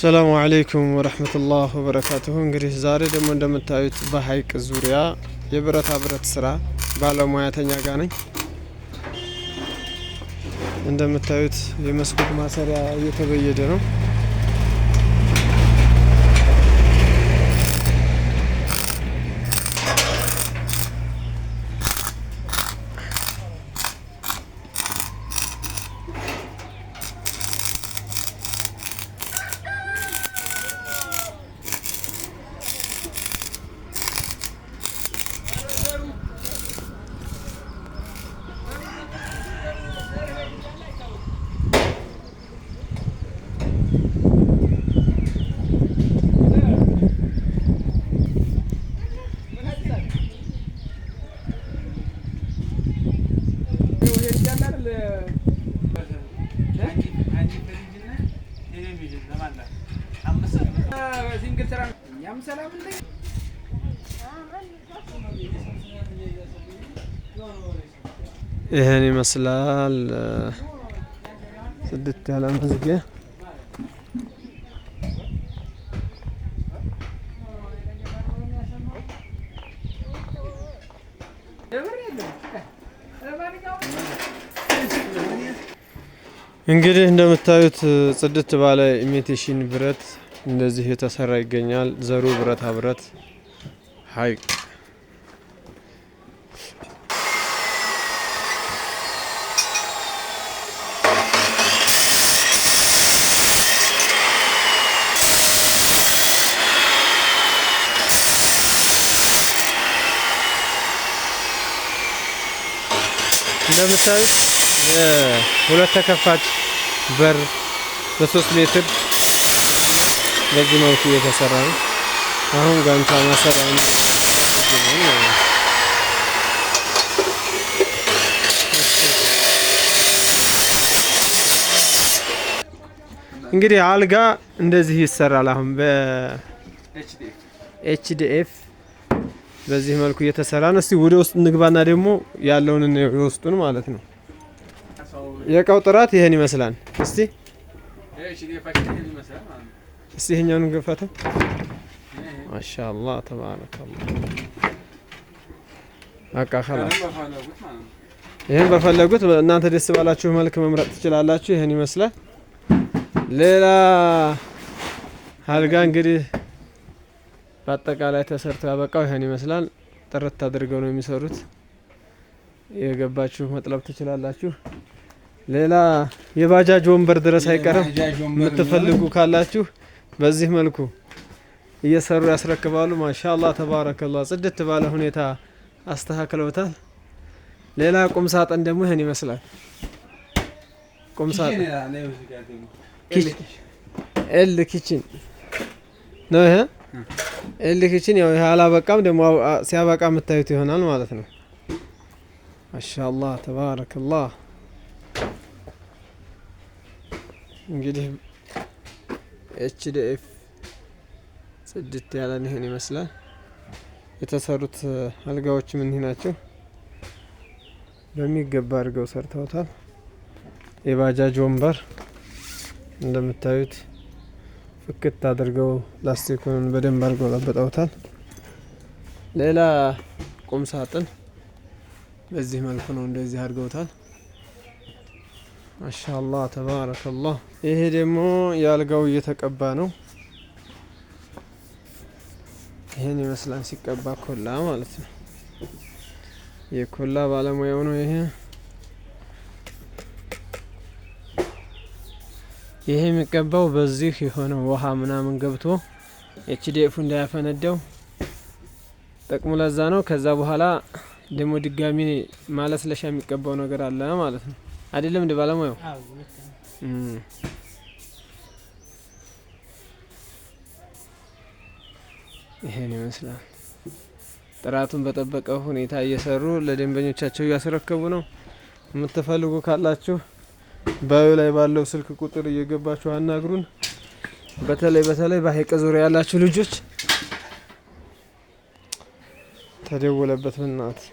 السلام عليكم ورحمة الله وبركاته እንግዲህ ዛሬ ደግሞ እንደምታዩት በሐይቅ ዙሪያ የብረታ ብረት ስራ ባለሙያተኛ ጋር ነኝ። እንደምታዩት የመስኮት ማሰሪያ እየተበየደ ነው። ይሄን ይመስላል ስድስት ያለ መዝጊያ እንግዲህ እንደምታዩት ጽድት ባለ ኢሚቴሽን ብረት እንደዚህ የተሰራ ይገኛል። ዘሩ ብረታ ብረት ሐይቅ እንደምታዩት የሁለት ተከፋች በር በ3 ሜትር በዚህ መልኩ የተሰራ ነው። አሁን ጋንታ ማሰሪያ ነው። እንግዲህ አልጋ እንደዚህ ይሰራል። አሁን በኤችዲኤፍ በዚህ መልኩ እየተሰራ ነው። እስቲ ወደ ውስጥ እንግባና ደግሞ ያለውን የውስጡን ማለት ነው። የእቃው ጥራት ይሄን ይመስላል። እስቲ ይሄኛውን ገፈተው ማሻአላህ ተባረከላህ። በቃ خلاص ይሄን በፈለጉት እናንተ ደስ ባላችሁ መልክ መምረጥ ትችላላችሁ። ይሄን ይመስላል። ሌላ አልጋ እንግዲህ በአጠቃላይ ተሰርቶ ያበቃው ይሄን ይመስላል። ጥርት አድርገው ነው የሚሰሩት። የገባችሁ መጥለብ ትችላላችሁ። ሌላ የባጃጅ ወንበር ድረስ አይቀርም። የምትፈልጉ ካላችሁ በዚህ መልኩ እየሰሩ ያስረክባሉ። ማሻአላህ ተባረከላህ። ጽድት ባለ ሁኔታ አስተካክለውታል። ሌላ ቁም ሳጥን ደግሞ ይሄን ይመስላል። ቁም ሳጥን ኤል ኪችን ነው። ይሄ ኤል ኪችን ያው ይሄ አላበቃም፣ ደግሞ ሲያበቃ የምታዩት ይሆናል ማለት ነው። ማሻአላህ ተባረከላህ። እንግዲህ ኤችዲኤፍ ጽድት ያለ ይሄን ይመስላል። የተሰሩት አልጋዎች ምን ናቸው? በሚገባ አድርገው ሰርተውታል። የባጃጅ ወንበር እንደምታዩት ፍክት አድርገው ላስቲኩን በደንብ አድርገው ለበጠውታል። ሌላ ቁም ሳጥን በዚህ መልኩ ነው እንደዚህ አድርገውታል። ማሻአላህ ተባረከላህ። ይሄ ደግሞ የአልጋው እየተቀባ ነው። ይሄን ይመስላል ሲቀባ ኮላ ማለት ነው። የኮላ ባለሙያው ነው ይሄ። ይሄ የሚቀባው በዚህ የሆነ ውሃ ምናምን ገብቶ ኤችዲኤፉ እንዳያፈነዳው ጥቅሙ ለዛ ነው። ከዛ በኋላ ደግሞ ድጋሚ ማለስለሻ የሚቀባው ነገር አለ ማለት ነው። አይደለም እንደ ባለሙያው ይሄን ይመስላል። ጥራቱን በጠበቀ ሁኔታ እየሰሩ ለደንበኞቻቸው እያስረከቡ ነው። የምትፈልጉ ካላችሁ ባዩ ላይ ባለው ስልክ ቁጥር እየገባችሁ አናግሩን። በተለይ በሐይቅ ዙሪያ ያላችሁ ልጆች ተደውለበት በእናትህ